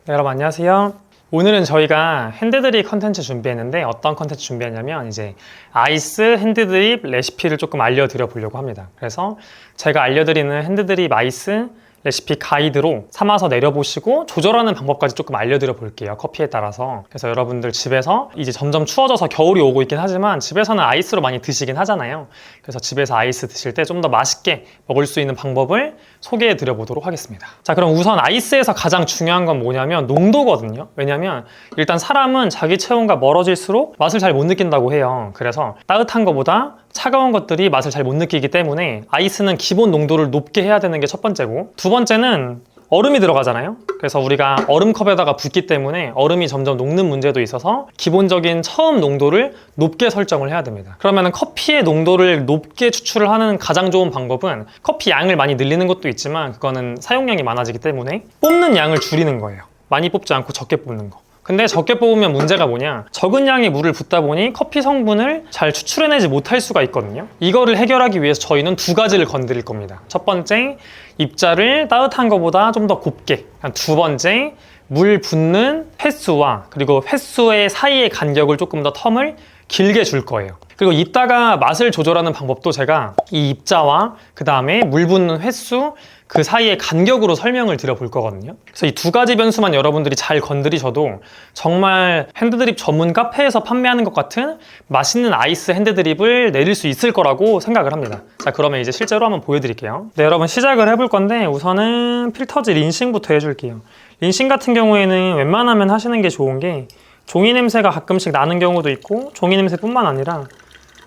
네, 여러분 안녕하세요. 오늘은 저희가 핸드드립 컨텐츠 준비했는데 어떤 컨텐츠 준비했냐면 이제 아이스 핸드드립 레시피를 조금 알려드려 보려고 합니다. 그래서 제가 알려드리는 핸드드립 아이스 레시피 가이드로 삼아서 내려보시고 조절하는 방법까지 조금 알려드려 볼게요. 커피에 따라서. 그래서 여러분들 집에서 이제 점점 추워져서 겨울이 오고 있긴 하지만 집에서는 아이스로 많이 드시긴 하잖아요. 그래서 집에서 아이스 드실 때 좀 더 맛있게 먹을 수 있는 방법을 소개해 드려 보도록 하겠습니다. 자, 그럼 우선 아이스에서 가장 중요한 건 뭐냐면 농도거든요. 왜냐면 일단 사람은 자기 체온과 멀어질수록 맛을 잘 못 느낀다고 해요. 그래서 따뜻한 것보다 차가운 것들이 맛을 잘 못 느끼기 때문에 아이스는 기본 농도를 높게 해야 되는 게 첫 번째고, 두 번째는 얼음이 들어가잖아요. 그래서 우리가 얼음컵에다가 붓기 때문에 얼음이 점점 녹는 문제도 있어서 기본적인 처음 농도를 높게 설정을 해야 됩니다. 그러면 커피의 농도를 높게 추출을 하는 가장 좋은 방법은 커피 양을 많이 늘리는 것도 있지만 그거는 사용량이 많아지기 때문에 뽑는 양을 줄이는 거예요. 많이 뽑지 않고 적게 뽑는 거. 근데 적게 뽑으면 문제가 뭐냐, 적은 양의 물을 붓다 보니 커피 성분을 잘 추출해내지 못할 수가 있거든요. 이거를 해결하기 위해서 저희는 두 가지를 건드릴 겁니다. 첫 번째, 입자를 따뜻한 것보다 좀 더 곱게. 두 번째, 물 붓는 횟수와 그리고 횟수의 사이의 간격을 조금 더 텀을 길게 줄 거예요. 그리고 이따가 맛을 조절하는 방법도 제가 이 입자와 그 다음에 물 붓는 횟수 그 사이의 간격으로 설명을 드려 볼 거거든요. 그래서 이 두 가지 변수만 여러분들이 잘 건드리셔도 정말 핸드드립 전문 카페에서 판매하는 것 같은 맛있는 아이스 핸드드립을 내릴 수 있을 거라고 생각을 합니다. 자, 그러면 이제 실제로 한번 보여드릴게요. 네, 여러분 시작을 해볼 건데 우선은 필터지 린싱부터 해줄게요. 린싱 같은 경우에는 웬만하면 하시는 게 좋은 게 종이 냄새가 가끔씩 나는 경우도 있고, 종이 냄새뿐만 아니라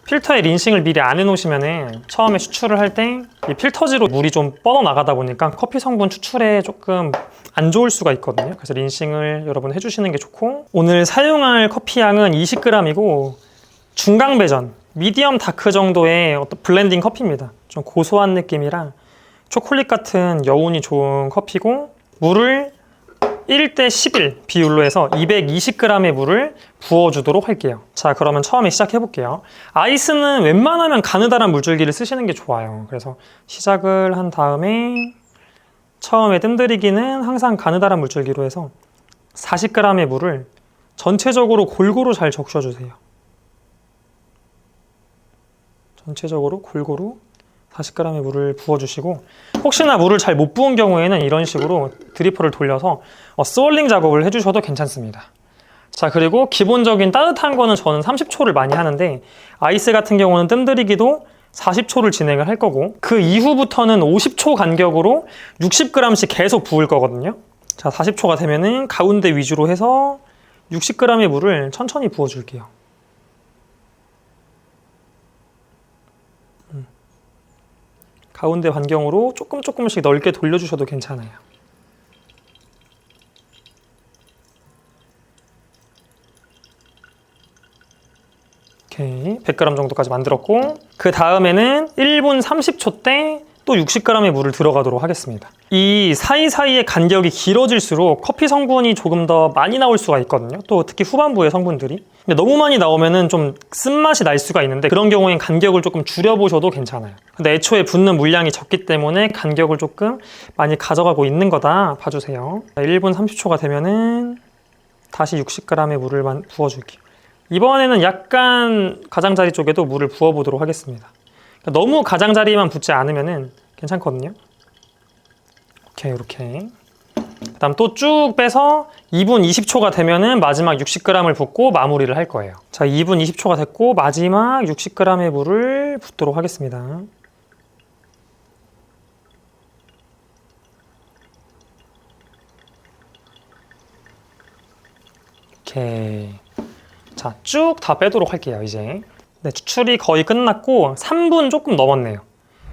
필터에 린싱을 미리 안 해놓으시면은 처음에 추출을 할 때 이 필터지로 물이 좀 뻗어나가다 보니까 커피 성분 추출에 조금 안 좋을 수가 있거든요. 그래서 린싱을 여러분 해주시는 게 좋고, 오늘 사용할 커피 양은 20g이고 중강 배전, 미디엄 다크 정도의 어떤 블렌딩 커피입니다. 좀 고소한 느낌이라 초콜릿 같은 여운이 좋은 커피고, 물을 1대 11 비율로 해서 220g의 물을 부어주도록 할게요. 자, 그러면 처음에 시작해 볼게요. 아이스는 웬만하면 가느다란 물줄기를 쓰시는 게 좋아요. 그래서 시작을 한 다음에 처음에 뜸들이기는 항상 가느다란 물줄기로 해서 40g의 물을 전체적으로 골고루 잘 적셔주세요. 전체적으로 골고루 40g의 물을 부어주시고, 혹시나 물을 잘 못 부은 경우에는 이런 식으로 드리퍼를 돌려서 스월링 작업을 해주셔도 괜찮습니다. 자, 그리고 기본적인 따뜻한 거는 저는 30초를 많이 하는데 아이스 같은 경우는 뜸들이기도 40초를 진행을 할 거고, 그 이후부터는 50초 간격으로 60g씩 계속 부을 거거든요. 자, 40초가 되면은 가운데 위주로 해서 60g의 물을 천천히 부어줄게요. 가운데 반경으로 조금씩 넓게 돌려주셔도 괜찮아요. 오케이, 100g 정도까지 만들었고, 그 다음에는 1분 30초 때 또 60g의 물을 들어가도록 하겠습니다. 이 사이사이의 간격이 길어질수록 커피 성분이 조금 더 많이 나올 수가 있거든요. 또 특히 후반부의 성분들이. 근데 너무 많이 나오면은 좀 쓴맛이 날 수가 있는데 그런 경우엔 간격을 조금 줄여보셔도 괜찮아요. 근데 애초에 붓는 물량이 적기 때문에 간격을 조금 많이 가져가고 있는 거다 봐주세요. 1분 30초가 되면은 다시 60g의 물을 부어줄게요. 이번에는 약간 가장자리 쪽에도 물을 부어보도록 하겠습니다. 너무 가장자리만 붓지 않으면은 괜찮거든요. 오케이, 이렇게. 그 다음 또 쭉 빼서 2분 20초가 되면은 마지막 60g을 붓고 마무리를 할 거예요. 자, 2분 20초가 됐고 마지막 60g의 물을 붓도록 하겠습니다. 오케이. 자, 쭉 다 빼도록 할게요, 이제. 네, 추출이 거의 끝났고 3분 조금 넘었네요.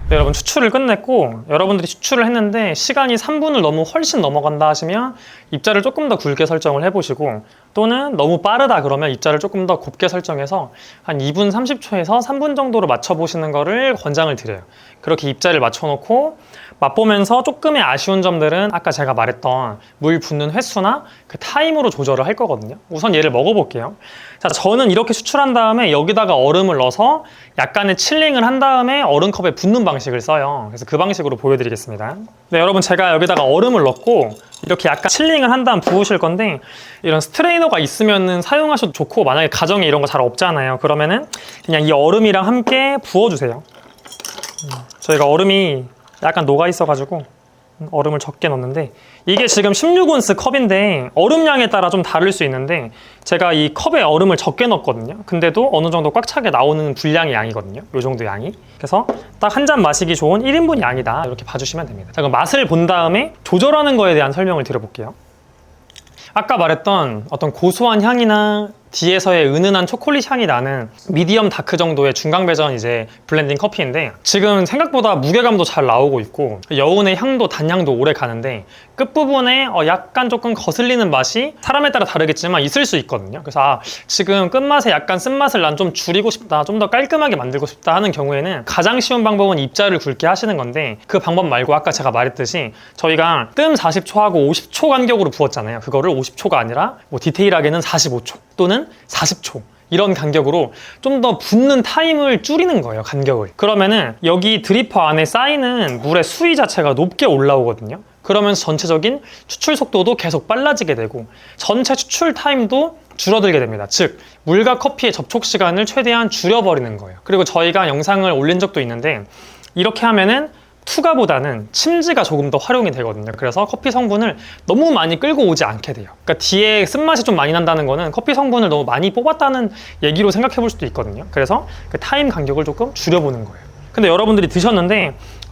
네, 여러분 추출을 끝냈고, 여러분들이 추출을 했는데 시간이 3분을 너무 훨씬 넘어간다 하시면 입자를 조금 더 굵게 설정을 해보시고, 또는 너무 빠르다 그러면 입자를 조금 더 곱게 설정해서 한 2분 30초에서 3분 정도로 맞춰보시는 거를 권장을 드려요. 그렇게 입자를 맞춰놓고 맛보면서 조금의 아쉬운 점들은 아까 제가 말했던 물 붓는 횟수나 그 타임으로 조절을 할 거거든요. 우선 얘를 먹어볼게요. 자, 저는 이렇게 추출한 다음에 여기다가 얼음을 넣어서 약간의 칠링을 한 다음에 얼음컵에 붓는 방식을 써요. 그래서 그 방식으로 보여드리겠습니다. 네, 여러분 제가 여기다가 얼음을 넣고 이렇게 약간 칠링을 한 다음 부으실 건데 이런 스트레이너가 있으면은 사용하셔도 좋고 만약에 가정에 이런 거 잘 없잖아요. 그러면은 그냥 이 얼음이랑 함께 부어주세요. 저희가 얼음이 약간 녹아 있어가지고 얼음을 적게 넣는데 이게 지금 16온스 컵인데 얼음량에 따라 좀 다를 수 있는데 제가 이 컵에 얼음을 적게 넣었거든요. 근데도 어느 정도 꽉 차게 나오는 분량의 양이거든요. 이 정도 양이. 그래서 딱 한 잔 마시기 좋은 1인분 양이다 이렇게 봐주시면 됩니다. 자, 그럼 맛을 본 다음에 조절하는 거에 대한 설명을 드려볼게요. 아까 말했던 어떤 고소한 향이나 뒤에서의 은은한 초콜릿 향이 나는 미디엄 다크 정도의 중강 배전 이제 블렌딩 커피인데 지금 생각보다 무게감도 잘 나오고 있고 여운의 향도 단향도 오래 가는데 끝부분에 약간 조금 거슬리는 맛이 사람에 따라 다르겠지만 있을 수 있거든요. 그래서 지금 끝맛에 약간 쓴맛을 난 좀 줄이고 싶다, 좀 더 깔끔하게 만들고 싶다 하는 경우에는 가장 쉬운 방법은 입자를 굵게 하시는 건데 그 방법 말고 아까 제가 말했듯이 저희가 뜸 40초하고 50초 간격으로 부었잖아요. 그거를 50초가 아니라 뭐 디테일하게는 45초 또는 40초 이런 간격으로 좀 더 붓는 타임을 줄이는 거예요. 간격을. 그러면은 여기 드리퍼 안에 쌓이는 물의 수위 자체가 높게 올라오거든요. 그러면서 전체적인 추출 속도도 계속 빨라지게 되고 전체 추출 타임도 줄어들게 됩니다. 즉 물과 커피의 접촉 시간을 최대한 줄여버리는 거예요. 그리고 저희가 영상을 올린 적도 있는데 이렇게 하면은 투가보다는 침지가 조금 더 활용이 되거든요. 그래서 커피 성분을 너무 많이 끌고 오지 않게 돼요. 그러니까 뒤에 쓴맛이 좀 많이 난다는 거는 커피 성분을 너무 많이 뽑았다는 얘기로 생각해 볼 수도 있거든요. 그래서 그 타임 간격을 조금 줄여보는 거예요. 근데 여러분들이 드셨는데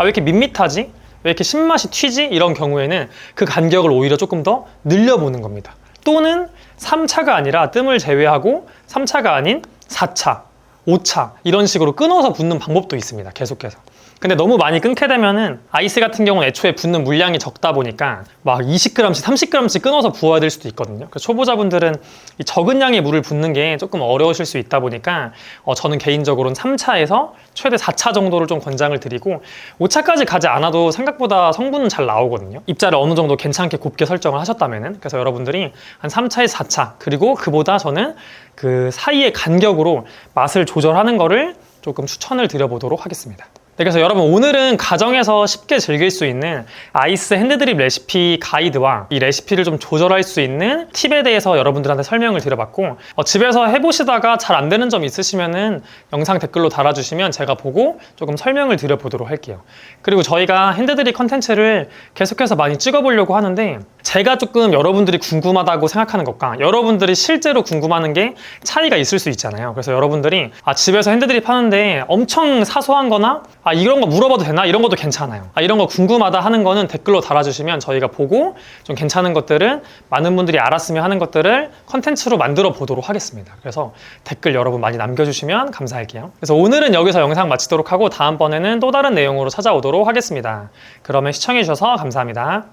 왜 이렇게 밋밋하지? 왜 이렇게 신맛이 튀지? 이런 경우에는 그 간격을 오히려 조금 더 늘려보는 겁니다. 또는 3차가 아니라 뜸을 제외하고 3차가 아닌 4차, 5차 이런 식으로 끊어서 붓는 방법도 있습니다. 계속해서. 근데 너무 많이 끊게 되면은 아이스 같은 경우는 애초에 붓는 물량이 적다 보니까 막 20g씩 30g씩 끊어서 부어야 될 수도 있거든요. 그래서 초보자분들은 이 적은 양의 물을 붓는 게 조금 어려우실 수 있다 보니까 저는 개인적으로는 3차에서 최대 4차 정도를 좀 권장을 드리고 5차까지 가지 않아도 생각보다 성분은 잘 나오거든요. 입자를 어느 정도 괜찮게 곱게 설정을 하셨다면은. 그래서 여러분들이 한 3차에서 4차 그리고 그보다 저는 그 사이의 간격으로 맛을 조절하는 거를 조금 추천을 드려보도록 하겠습니다. 네, 그래서 여러분 오늘은 가정에서 쉽게 즐길 수 있는 아이스 핸드드립 레시피 가이드와 이 레시피를 좀 조절할 수 있는 팁에 대해서 여러분들한테 설명을 드려봤고 집에서 해보시다가 잘 안 되는 점 있으시면은 영상 댓글로 달아주시면 제가 보고 조금 설명을 드려보도록 할게요. 그리고 저희가 핸드드립 컨텐츠를 계속해서 많이 찍어보려고 하는데 제가 조금 여러분들이 궁금하다고 생각하는 것과 여러분들이 실제로 궁금하는 게 차이가 있을 수 있잖아요. 그래서 여러분들이 집에서 핸드드립 하는데 엄청 사소한 거나 이런 거 물어봐도 되나? 이런 것도 괜찮아요. 이런 거 궁금하다 하는 거는 댓글로 달아주시면 저희가 보고 좀 괜찮은 것들은 많은 분들이 알았으면 하는 것들을 컨텐츠로 만들어 보도록 하겠습니다. 그래서 댓글 여러분 많이 남겨주시면 감사할게요. 그래서 오늘은 여기서 영상 마치도록 하고 다음번에는 또 다른 내용으로 찾아오도록 하겠습니다. 그러면 시청해주셔서 감사합니다.